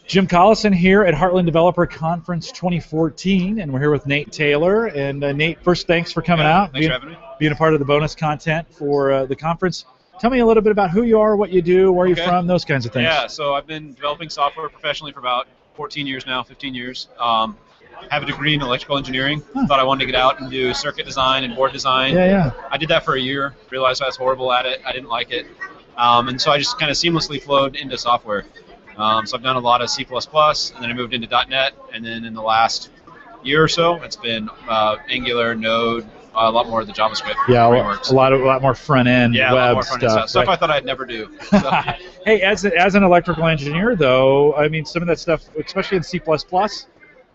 Jim Collison here at Heartland Developer Conference 2014, and we're here with Nate Taylor. And Nate, first, thanks for coming out, Thanks for having me. Being a part of the bonus content for the conference. Tell me a little bit about who you are, what you do, where you're from, those kinds of things. Yeah, so I've been developing software professionally for about 14 years now, 15 years. Have a degree in electrical engineering. Thought I wanted to get out and do circuit design and board design. Yeah. I did that for a year, realized I was horrible at it. I didn't like it. And so I just kind of seamlessly flowed into software. So I've done a lot of C++, and then I moved into .NET, and then in the last year or so, it's been Angular, Node, a lot more of the JavaScript frameworks. a lot more front-end web a lot more front-end stuff. Stuff I thought I'd never do. So. Hey, as an electrical engineer, though, I mean, some of that stuff, especially in C++,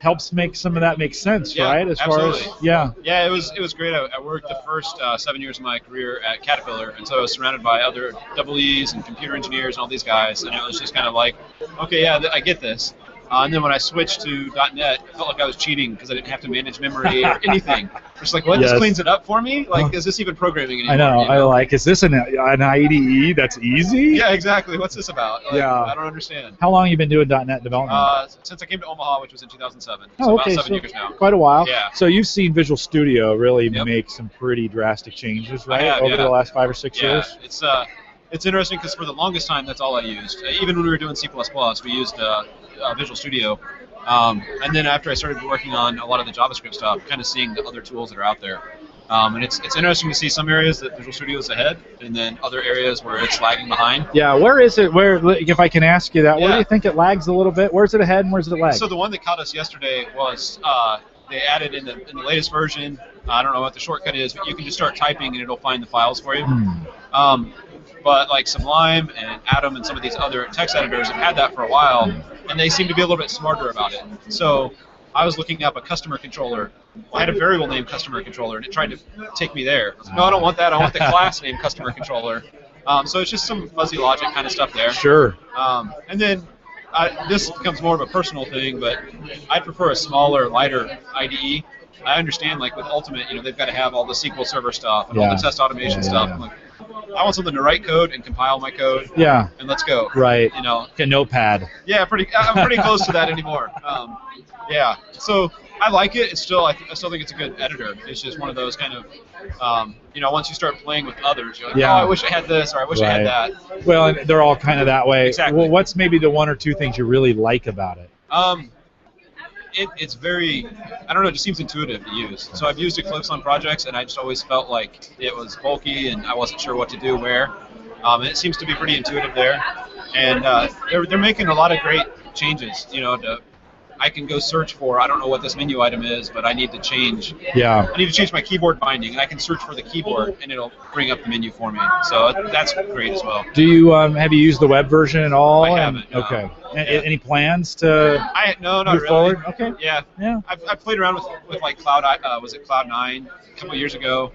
helps make some of that make sense, right? Absolutely. Yeah, it was great. I worked the first 7 years of my career at Caterpillar, and so I was surrounded by other EEs and computer engineers and all these guys, and it was just kind of like, okay, I get this. And then when I switched to .NET, I felt like I was cheating because I didn't have to manage memory or anything. Just like, what? This cleans it up for me? Like, is this even programming anymore? I know. Is this an IDE that's easy? Yeah, exactly. What's this about? Like, I don't understand. How long have you been doing .NET development? Since I came to Omaha, which was in 2007. So about 7 years now. Quite a while. Yeah. So you've seen Visual Studio really make some pretty drastic changes, right? Over the last 5 or 6 years? It's interesting because for the longest time, that's all I used. Even when we were doing C++, we used Visual Studio. And then after I started working on a lot of the JavaScript stuff, kind of seeing the other tools that are out there. And it's interesting to see some areas that Visual Studio is ahead, and then other areas where it's lagging behind. Yeah, where is it? If I can ask you that, where do you think it lags a little bit? Where's it ahead and where's it lag? So the one that caught us yesterday was they added in the latest version. I don't know what the shortcut is, but you can just start typing and it'll find the files for you. But like Sublime and Atom and some of these other text editors have had that for a while, and they seem to be a little bit smarter about it. So I was looking up a customer controller. I had a variable named customer controller, and it tried to take me there. I was like, no, I don't want that. I want the class named customer controller. So it's just some fuzzy logic kind of stuff there. Sure. And then this becomes more of a personal thing, but I prefer a smaller, lighter IDE. I understand, like with Ultimate, they've got to have all the SQL Server stuff and all the test automation stuff. I'm like, I want something to write code and compile my code. Yeah. And let's go. Right. A notepad. Yeah, I'm pretty close to that anymore. So I like it. It's still I still think it's a good editor. It's just one of those kind of once you start playing with others, you're like, I wish I had this or I wish I had that. Well, and they're all kind of that way. Exactly. Well, what's maybe the one or two things you really like about it? It's very, I don't know, it just seems intuitive to use. So I've used Eclipse on projects, and I just always felt like it was bulky, and I wasn't sure what to do where. And it seems to be pretty intuitive there. And they're making a lot of great changes, I can go search for, I don't know what this menu item is, but I need to change. Yeah. I need to change my keyboard binding, and I can search for the keyboard, and it'll bring up the menu for me. So that's great as well. Do you have you used the web version at all? I haven't. No. Okay. Any plans to no, not move really. forward? Okay. Yeah. I've played around with like Cloud. Was it Cloud 9 a couple of years ago?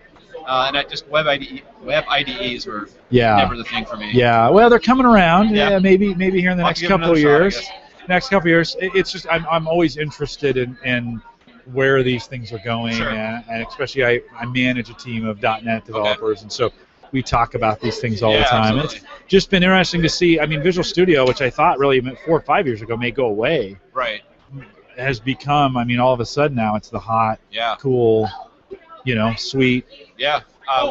And web IDEs were never the thing for me. Yeah. Well, they're coming around. Yeah. Maybe here in the next couple of years. It's just I'm always interested in where these things are going, and especially I manage a team of .NET developers, and so we talk about these things all the time. Absolutely. It's just been interesting to see. I mean, Visual Studio, which I thought really 4 or 5 years ago may go away, has become. I mean, all of a sudden now it's the hot, cool, sweet.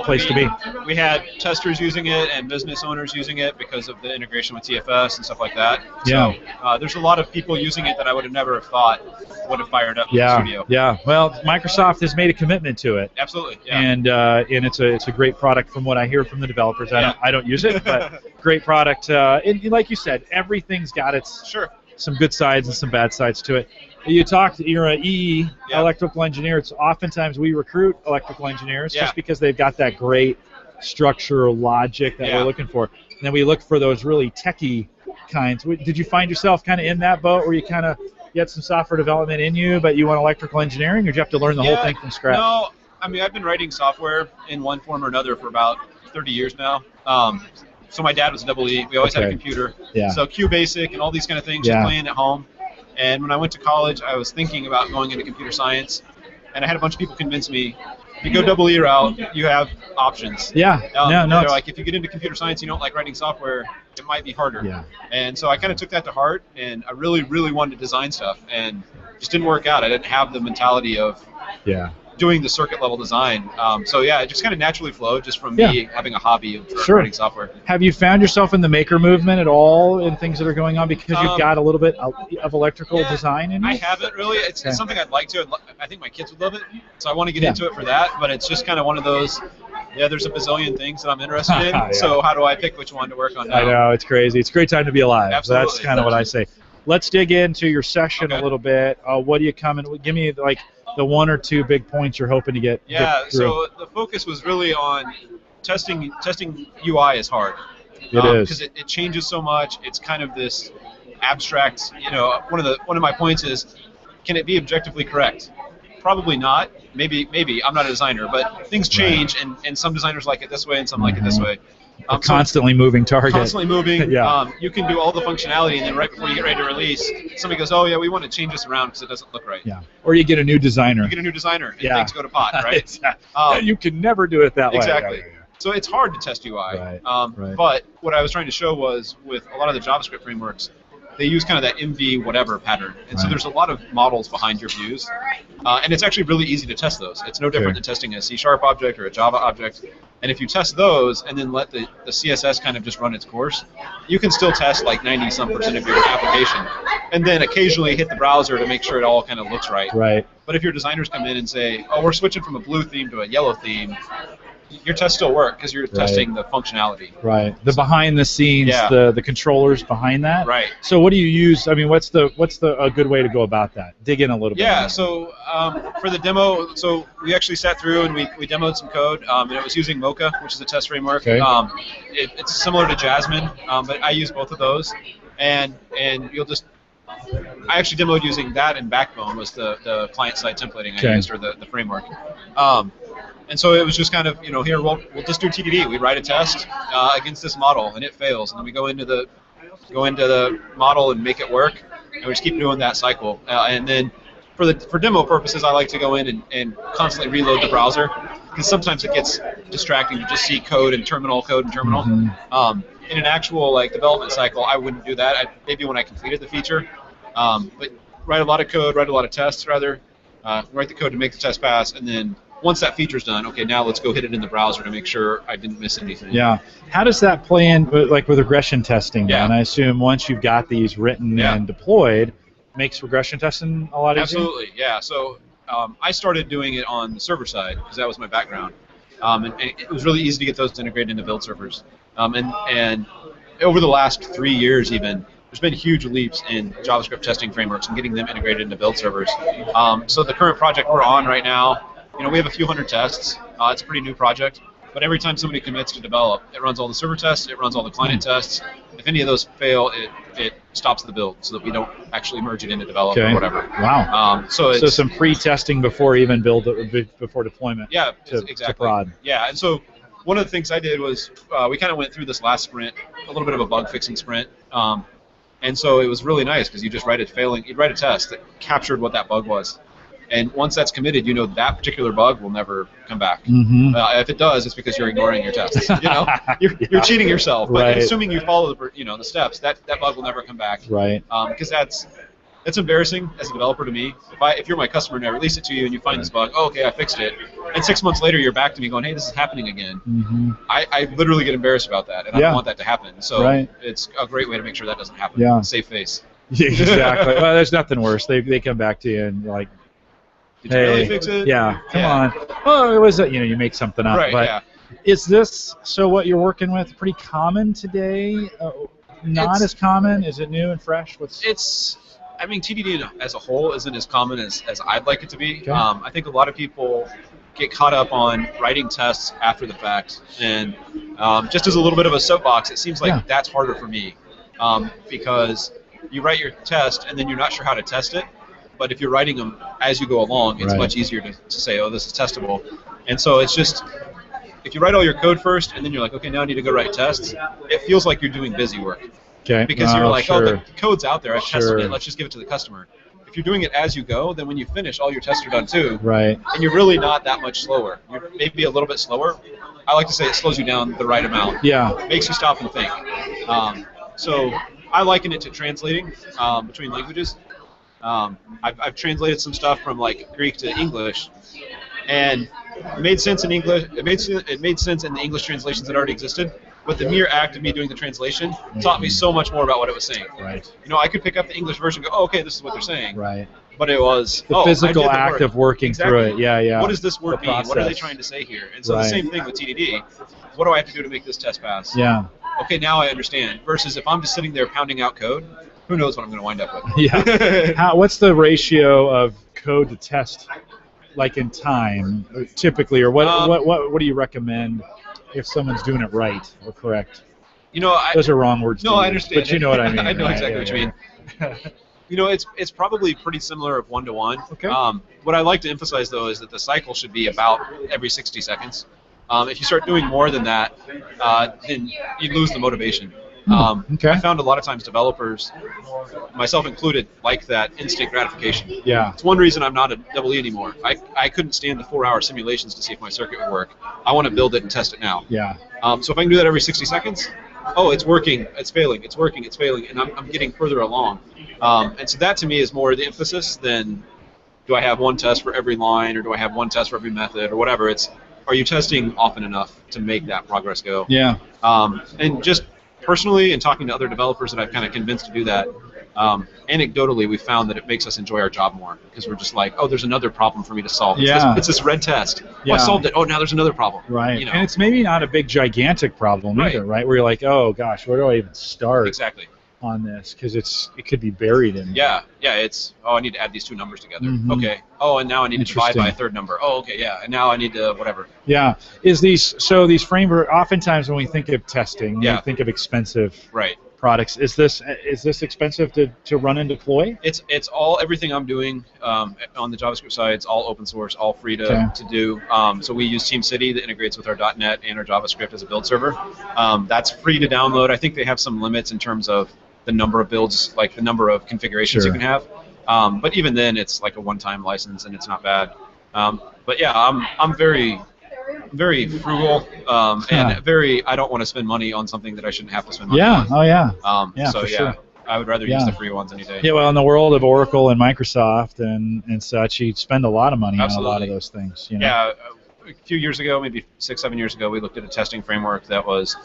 Place to be. We had testers using it and business owners using it because of the integration with TFS and stuff like that. So there's a lot of people using it that I would have never thought would have fired up the studio. Yeah. Well, Microsoft has made a commitment to it. Absolutely. Yeah. And it's a great product from what I hear from the developers. I don't use it, but great product. And like you said, everything's got its some good sides and some bad sides to it. You're an EE, electrical engineer. It's oftentimes we recruit electrical engineers just because they've got that great structure or logic that we're looking for. And then we look for those really techie kinds. Did you find yourself kind of in that boat where you had some software development in you, but you want electrical engineering, or did you have to learn the whole thing from scratch? No, I mean, I've been writing software in one form or another for about 30 years now. So my dad was a EE. We always had a computer. So QBasic and all these kind of things, just playing at home. And when I went to college, I was thinking about going into computer science, and I had a bunch of people convince me, if you go EE route, you have options. They're like, if you get into computer science, you don't like writing software, it might be harder. Yeah. And so I kind of took that to heart, and I really, really wanted to design stuff, and it just didn't work out. I didn't have the mentality of doing the circuit level design. So yeah, it just kind of naturally flowed just from me having a hobby of writing software. Have you found yourself in the maker movement at all in things that are going on because you've got a little bit of electrical design in you? I haven't really. It's something I'd like to. I think my kids would love it, so I want to get into it for that. But it's just kind of one of those. Yeah, there's a bazillion things that I'm interested in. So how do I pick which one to work on now? I know, it's crazy. It's a great time to be alive. Absolutely. That's kind of what I say. Let's dig into your session a little bit. What do you come in? Give me like the 1 or 2 big points you're hoping to get. Yeah. So the focus was really on testing. Testing UI is hard. It is because it changes so much. It's kind of this abstract. One of my points is, can it be objectively correct? Probably not. Maybe. I'm not a designer, but things change, and some designers like it this way, and some like it this way. A constantly moving target. Constantly moving. You can do all the functionality, and then right before you get ready to release, somebody goes, "Oh yeah, we want to change this around because it doesn't look right." Yeah. Or you get a new designer. You get a new designer, and things go to pot, right? You can never do it that way. Exactly. So it's hard to test UI. But what I was trying to show was with a lot of the JavaScript frameworks, they use kind of that MV whatever pattern. And so there's a lot of models behind your views. And it's actually really easy to test those. It's no different than testing a C# object or a Java object. And if you test those and then let the CSS kind of just run its course, you can still test like 90-some% of your application. And then occasionally hit the browser to make sure it all kind of looks right. But if your designers come in and say, oh, we're switching from a blue theme to a yellow theme, your tests still work because you're testing the functionality. The behind the scenes, the controllers behind that. So what do you use? I mean, what's a good way to go about that? Dig in a little bit. Yeah. So for the demo, so we actually sat through and we demoed some code, and it was using Mocha, which is a test framework. It's similar to Jasmine, but I use both of those, and you'll just. I actually demoed using that, and Backbone was the client-side templating I used, or the framework. And so it was just kind of, here, we'll just do TDD. We write a test against this model, and it fails. And then we go into the model and make it work, and we just keep doing that cycle. And then for demo purposes, I like to go in and constantly reload the browser, because sometimes it gets distracting to just see code and terminal. In an actual development cycle, I wouldn't do that. Maybe when I completed the feature, but write a lot of code, write a lot of tests rather, write the code to make the test pass, and then once that feature's done, okay, now let's go hit it in the browser to make sure I didn't miss anything. Yeah. How does that play in, with regression testing? And I assume once you've got these written and deployed, makes regression testing a lot easier? Absolutely, yeah. So I started doing it on the server side because that was my background. And it was really easy to get those integrated into build servers. And over the last 3 years even, there's been huge leaps in JavaScript testing frameworks and getting them integrated into build servers. So the current project we're on right now, we have a few hundred tests. It's a pretty new project, but every time somebody commits to develop, it runs all the server tests, it runs all the client tests. If any of those fail, it stops the build so that we don't actually merge it into develop or whatever. Wow. So some pre-testing before even before deployment. Yeah, exactly. To prod. Yeah, and so one of the things I did was we kind of went through this last sprint, a little bit of a bug fixing sprint. And so it was really nice because you just write a test that captured what that bug was. And once that's committed, that particular bug will never come back. If it does, it's because you're ignoring your tests. You're cheating yourself. But assuming you follow the steps, that bug will never come back. Because that's embarrassing as a developer to me. If you're my customer and I release it to you and you find this bug, oh, okay, I fixed it. And 6 months later, you're back to me going, hey, this is happening again. I literally get embarrassed about that, and I don't want that to happen. So it's a great way to make sure that doesn't happen. Save face. Exactly. Well, there's nothing worse. They come back to you and like, did you really fix it? Yeah, come on. Oh, it was you make something up. But is this, so what you're working with, pretty common today? Not as common? Is it new and fresh? TDD as a whole isn't as common as I'd like it to be. I think a lot of people get caught up on writing tests after the fact. And just as a little bit of a soapbox, it seems like that's harder for me because you write your test and then you're not sure how to test it. But if you're writing them as you go along, it's much easier to say, oh, this is testable. And so it's just, if you write all your code first and then you're like, okay, now I need to go write tests, it feels like you're doing busy work. Because you're like, oh, the code's out there, I've tested it, let's just give it to the customer. if you're doing it as you go, then when you finish, all your tests are done too. Right. And you're really not that much slower. You're maybe a little bit slower. I like to say it slows you down the right amount. Yeah. It makes you stop and think. So I liken it to translating between languages. I've translated some stuff from like Greek to English, and it made sense in English. It made sense in the English translations that already existed. But the mere act of me doing the translation taught me so much more about what it was saying. Right. You know, I could pick up the English version and go, oh, okay, this is what they're saying. Right. But it was the physical act of working through it. Yeah, yeah. What does this word mean? What are they trying to say here? And so the same thing with TDD. What do I have to do to make this test pass? Yeah. Okay, now I understand. Versus if I'm just sitting there pounding out code, who knows what I'm going to wind up with? Yeah. What's the ratio of code to test, like in time, typically, or what do you recommend if someone's doing it right or correct? You know, those are wrong words. No, I understand. But you know what I mean. I know exactly what you mean. You know, it's probably pretty similar of one-to-one. Okay. What I like to emphasize, though, is that the cycle should be about every 60 seconds. If you start doing more than that, then you lose the motivation. Okay. I found a lot of times developers, myself included, like that instant gratification. Yeah. It's one reason I'm not a EE anymore. I couldn't stand the 4-hour simulations to see if my circuit would work. I want to build it and test it now. Yeah. So if I can do that every 60 seconds, oh, it's working, it's failing, it's working, it's failing, and I'm getting further along. And so that to me is more the emphasis than do I have one test for every line or do I have one test for every method or whatever. It's are you testing often enough to make that progress go? Yeah. And just personally and talking to other developers that I've kind of convinced to do that, anecdotally we found that it makes us enjoy our job more because we're just like, oh, there's another problem for me to solve. It's this red test. Yeah. Oh, I solved it. Oh, now there's another problem. Right. You know? And it's maybe not a big gigantic problem either, right? Where you're like, oh gosh, where do I even start? Exactly. On this because it could be buried in. Yeah. It's I need to add these two numbers together. Okay. Oh, and now I need to divide by a third number. Oh, okay. Yeah. And now I need to whatever. Yeah. These framework? Oftentimes when we think of testing, we think of expensive. Right. Products. Is this expensive to run and deploy? It's all everything I'm doing on the JavaScript side. It's all open source, all free to do. So we use TeamCity that integrates with our .NET and our JavaScript as a build server. That's free to download. I think they have some limits in terms of the number of builds, like the number of configurations you can have. But even then, it's like a one-time license, and it's not bad. But yeah, I'm very frugal and very. I don't want to spend money on something that I shouldn't have to spend money on. Oh yeah. So sure. I would rather use the free ones any day. Yeah, well, in the world of Oracle and Microsoft and such, you spend a lot of money on a lot of those things. You know? Yeah, a few years ago, maybe 6-7 years ago, we looked at a testing framework that was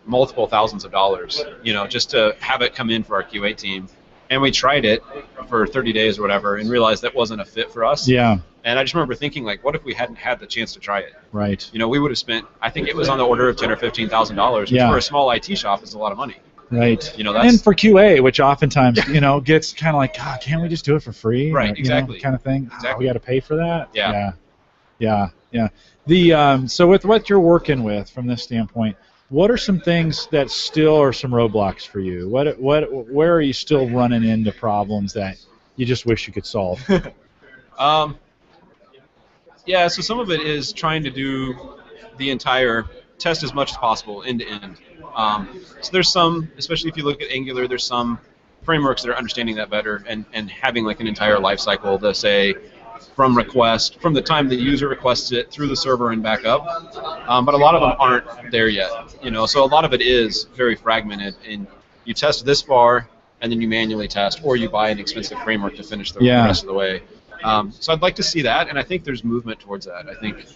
multiple thousands of dollars, just to have it come in for our QA team. And we tried it for 30 days or whatever and realized that wasn't a fit for us. Yeah. And I just remember thinking, like, what if we hadn't had the chance to try it? Right. We would have spent, I think it was on the order of $10,000 or $15,000, which for a small IT shop is a lot of money. Right. That's, and for QA, which oftentimes, gets kind of like, God, can't we just do it for free? Right, exactly. Kind of thing. Exactly. We got to pay for that? Yeah. Yeah. So with what you're working with from this standpoint, what are some things that still are some roadblocks for you? Where are you still running into problems that you just wish you could solve? Yeah, so some of it is trying to do the entire test as much as possible end to end. So there's some, especially if you look at Angular, there's some frameworks that are understanding that better and having like an entire life cycle to say from the time the user requests it through the server and back up. But a lot of them aren't there yet. So a lot of it is very fragmented, and you test this far and then you manually test, or you buy an expensive framework to finish the rest of the way. So I'd like to see that, and I think there's movement towards that. I think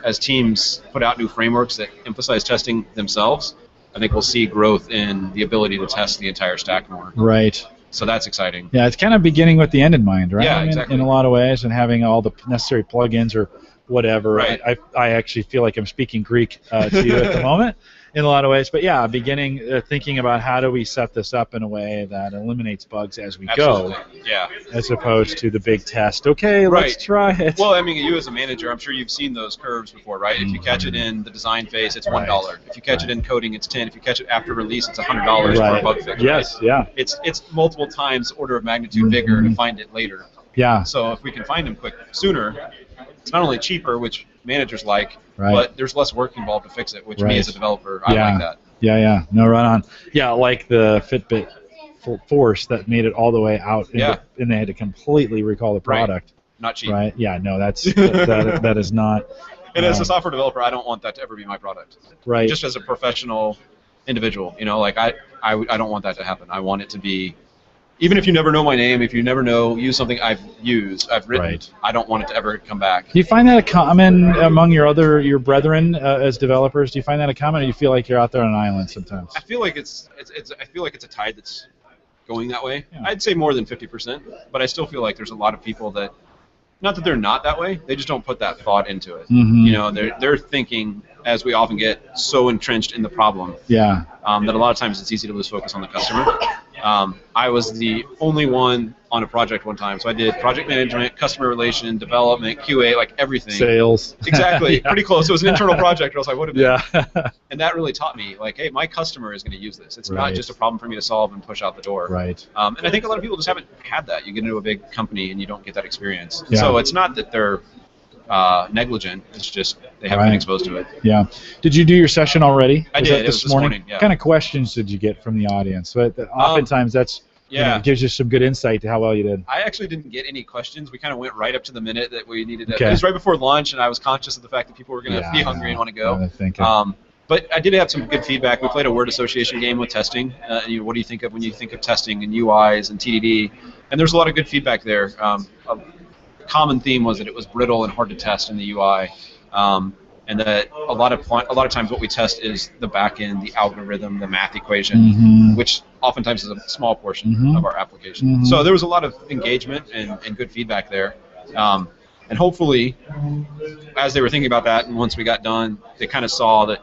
as teams put out new frameworks that emphasize testing themselves, I think we'll see growth in the ability to test the entire stack more. Right. So that's exciting. Yeah, it's kind of beginning with the end in mind, right? Yeah, exactly. In a lot of ways, and having all the necessary plugins or whatever. Right. I actually feel like I'm speaking Greek to you at the moment in a lot of ways. But yeah, thinking about how do we set this up in a way that eliminates bugs as we go. Yeah. As opposed to the big test. Okay, let's try it. Well, I mean, you as a manager, I'm sure you've seen those curves before, right? If you catch it in the design phase, it's $1. If you catch it in coding, it's $10. If you catch it after release, it's $100 for a bug fix. Yes, right? yeah. It's multiple times order of magnitude bigger to find it later. Yeah. So if we can find them sooner, it's not only cheaper, which managers like, but there's less work involved to fix it, which me as a developer, I like that. Yeah. No, right on. Yeah, like the Fitbit force that made it all the way out, and they had to completely recall the product. Not cheap. Right? Yeah, no, that is not. And as a software developer, I don't want that to ever be my product. Right. Just as a professional individual, like I don't want that to happen. I want it to be, even if you never know my name, if you never use something I've written, I don't want it to ever come back. Do you find that a common among your brethren as developers? Do you find that a common, or do you feel like you're out there on an island sometimes? I feel like it's a tide that's going that way. Yeah. I'd say more than 50%, but I still feel like there's a lot of people that, not that they're not that way, they just don't put that thought into it. They're thinking, as we often get, so entrenched in the problem that a lot of times it's easy to lose focus on the customer. I was the only one on a project one time, so I did project management, customer relation, development, QA, like everything. Sales. Exactly, pretty close. It was an internal project, or else I would have been. Yeah. And that really taught me, like, hey, my customer is going to use this. It's not just a problem for me to solve and push out the door. Right. And I think a lot of people just haven't had that. You get into a big company and you don't get that experience. Yeah. So it's not that they're negligent. It's just they haven't been exposed to it. Yeah. Did you do your session already? I did. It was this morning. Yeah. What kind of questions did you get from the audience? But oftentimes that's gives you some good insight to how well you did. I actually didn't get any questions. We kind of went right up to the minute that we needed to. Okay. It was right before lunch, and I was conscious of the fact that people were going to be hungry and want to go. But I did have some good feedback. We played a word association game with testing. What do you think of when you think of testing and UIs and TDD? And there's a lot of good feedback there. A common theme was that it was brittle and hard to test in the UI, and that a lot of times what we test is the back end, the algorithm, the math equation, which oftentimes is a small portion of our application. So there was a lot of engagement and good feedback there. And hopefully, as they were thinking about that, and once we got done, they kind of saw that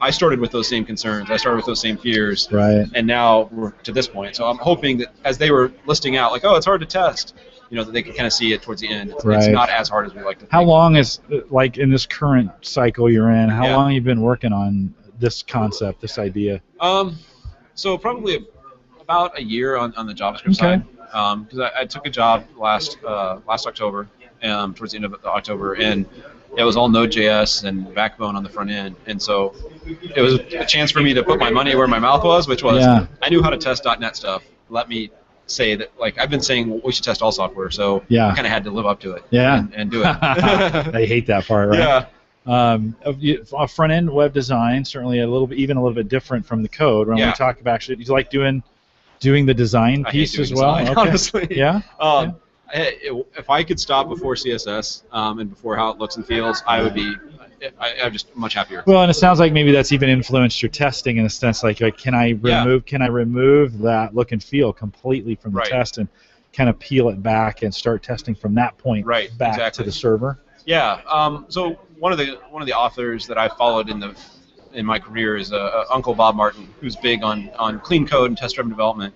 I started with those same concerns. I started with those same fears. Right. And now we're to this point. So I'm hoping that as they were listing out, like, oh, it's hard to test, that they can kind of see it towards the end. It's not as hard as we like to think. How long is, like, in this current cycle you're in, how long have you been working on this concept, this idea? So probably about a year on the JavaScript side. Because I took a job last October, towards the end of October, and it was all Node.js and Backbone on the front end. And so it was a chance for me to put my money where my mouth was, which was I knew how to test .NET stuff. Let me say that, like, I've been saying we should test all software, so I kind of had to live up to it and do it. I hate that part, right? Yeah. Front-end web design, certainly a little bit different from the code. When we talk about, actually, do you like doing the design piece as well? Design, honestly. Yeah? If I could stop before CSS and before how it looks and feels, I'm just much happier. Well, and it sounds like maybe that's even influenced your testing in a sense, like can I remove that look and feel completely from the test and kind of peel it back and start testing from that point back to the server? Yeah. So one of the authors that I followed in my career is Uncle Bob Martin, who's big on clean code and test-driven development,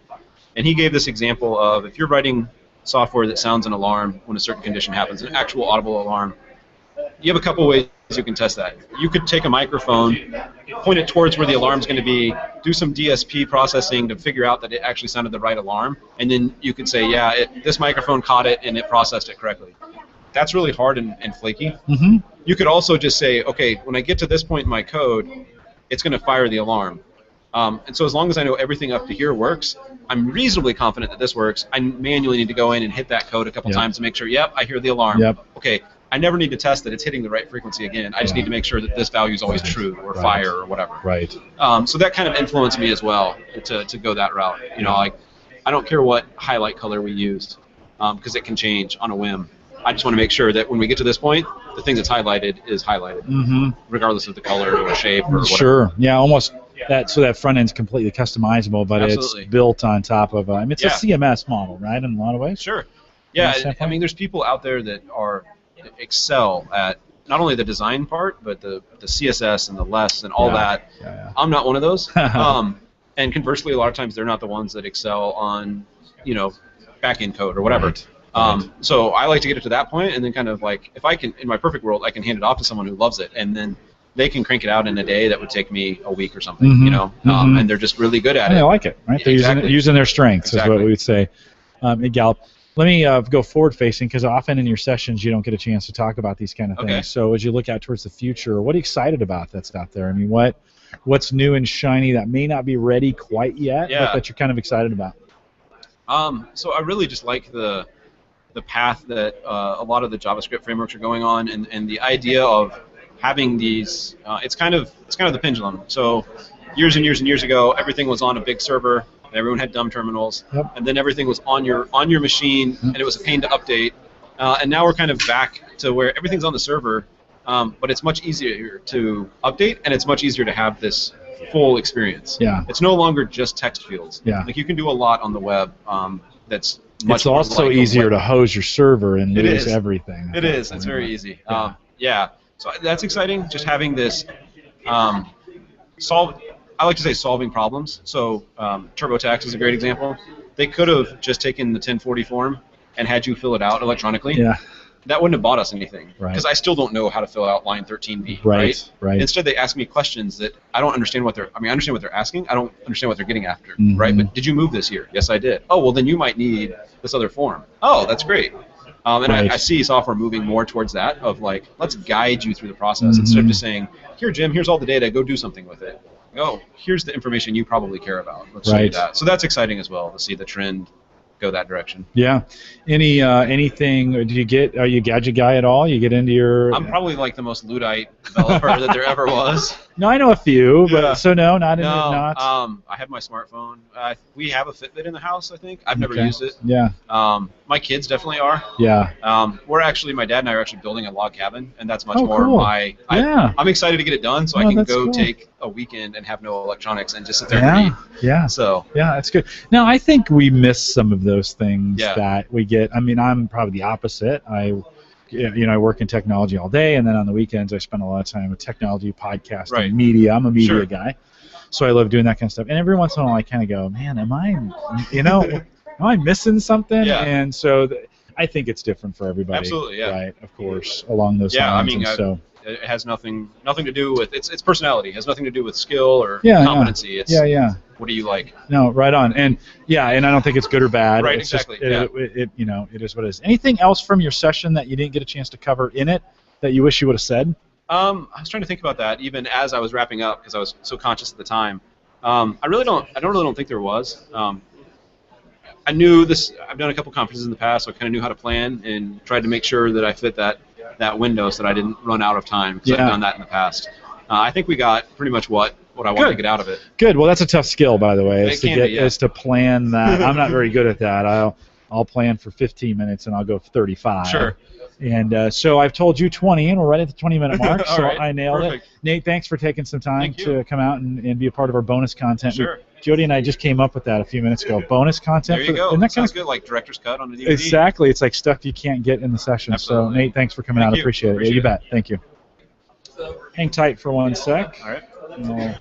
and he gave this example of if you're writing software that sounds an alarm when a certain condition happens, an actual audible alarm, you have a couple ways you can test that. You could take a microphone, point it towards where the alarm's going to be, do some DSP processing to figure out that it actually sounded the right alarm, and then you could say, this microphone caught it and it processed it correctly. That's really hard and flaky. You could also just say, okay, when I get to this point in my code, it's going to fire the alarm. And so as long as I know everything up to here works, I'm reasonably confident that this works. I manually need to go in and hit that code a couple times to make sure, I hear the alarm. Okay, I never need to test that it's hitting the right frequency again. I just need to make sure that this value is always true, or fire, or whatever. Right. So that kind of influenced me as well to go that route. Like, I don't care what highlight color we used, because it can change on a whim. I just want to make sure that when we get to this point, the thing that's highlighted is highlighted, regardless of the color or shape or whatever. Sure. Yeah, almost. So that front end's completely customizable, but it's built on top of it's a CMS model, right, in a lot of ways? Sure. Yeah, I mean, there's people out there that excel at not only the design part, but the CSS and the less and all that. I'm not one of those. And conversely, a lot of times they're not the ones that excel on, back-end code or whatever. So I like to get it to that point, and then kind of like, if I can, in my perfect world, I can hand it off to someone who loves it, and then they can crank it out in a day that would take me a week or something, and they're just really good at it. I like it, right? They're using their strengths, is what we would say. Gallup, let me go forward-facing, because often in your sessions you don't get a chance to talk about these kind of things. So as you look out towards the future, what are you excited about that's out there? I mean, what's new and shiny that may not be ready quite yet, but that you're kind of excited about? So I really just like the path that a lot of the JavaScript frameworks are going on, and the idea of having these. It's kind of the pendulum. So years and years and years ago, everything was on a big server, and everyone had dumb terminals, and then everything was on your machine, and it was a pain to update. And now we're kind of back to where everything's on the server, but it's much easier to update, and it's much easier to have this full experience. Yeah. It's no longer just text fields. Yeah. Like you can do a lot on the web that's much It's also like easier to hose your server and lose everything. It is. It's very easy. Yeah. Yeah. So that's exciting. Just having this solve. I like to say solving problems. So TurboTax is a great example. They could have just taken the 1040 form and had you fill it out electronically. Yeah. That wouldn't have bought us anything. Right. Because I still don't know how to fill out line 13b. Right. Right. Instead, they ask me questions that I don't understand what they're. I mean, I understand what they're asking. I don't understand what they're getting after. Mm-hmm. Right. But did you move this year? Yes, I did. Oh, well, then you might need this other form. Oh, that's great. And Right. I see software moving more towards that of like, let's guide you through the process instead of just saying, here, Jim, here's all the data. Go do something with it. Oh, here's the information you probably care about. Let's show you that. So that's exciting as well to see the trend go that direction. Yeah. Anything? Are you a gadget guy at all? You get into your? I'm probably like the most Luddite developer that there ever was. No, I know a few, but so not I have my smartphone. We have a Fitbit in the house. I think I've never used it. Yeah. My kids definitely are. Yeah. My dad and I are actually building a log cabin, and that's much more cool. I'm excited to get it done so I can go take a weekend and have no electronics and just sit there and read. Yeah. So. Yeah, that's good. Now I think we miss some of those things Yeah. that we get. I mean, I'm probably the opposite. I work in technology all day, and then on the weekends I spend a lot of time with technology, podcasting, media. I'm a media guy, so I love doing that kind of stuff. And every once in a while I kind of go, man, am I missing something? Yeah. And so I think it's different for everybody. Absolutely, yeah. Right, of course, along those lines. I mean, so it has nothing to do with it's personality. It has nothing to do with skill or competency. Yeah. It's what do you like? No, right on. And I don't think it's good or bad. Right, it's exactly. Just, it is what it is. Anything else from your session that you didn't get a chance to cover in it that you wish you would have said? I was trying to think about that even as I was wrapping up because I was so conscious at the time. I really don't think there was. I knew this. I've done a couple conferences in the past, so I kind of knew how to plan and tried to make sure that I fit that window so that I didn't run out of time because I've done that in the past. I think we got pretty much what I wanted to get out of it. Good. Well, that's a tough skill, by the way, is to plan that. I'm not very good at that. I'll plan for 15 minutes and I'll go for 35. Sure. And so I've told you 20, and we're right at the 20-minute mark, so right. I nailed it. Nate, thanks for taking some time to come out and be a part of our bonus content. Sure. Jody and I just came up with that a few minutes ago. Bonus content. There you go. And that sounds good, like director's cut on the DVD. Exactly. It's like stuff you can't get in the session. Absolutely. So, Nate, thanks for coming out. Appreciate it. Yeah, you bet. Thank you. Hang tight for one sec. All right.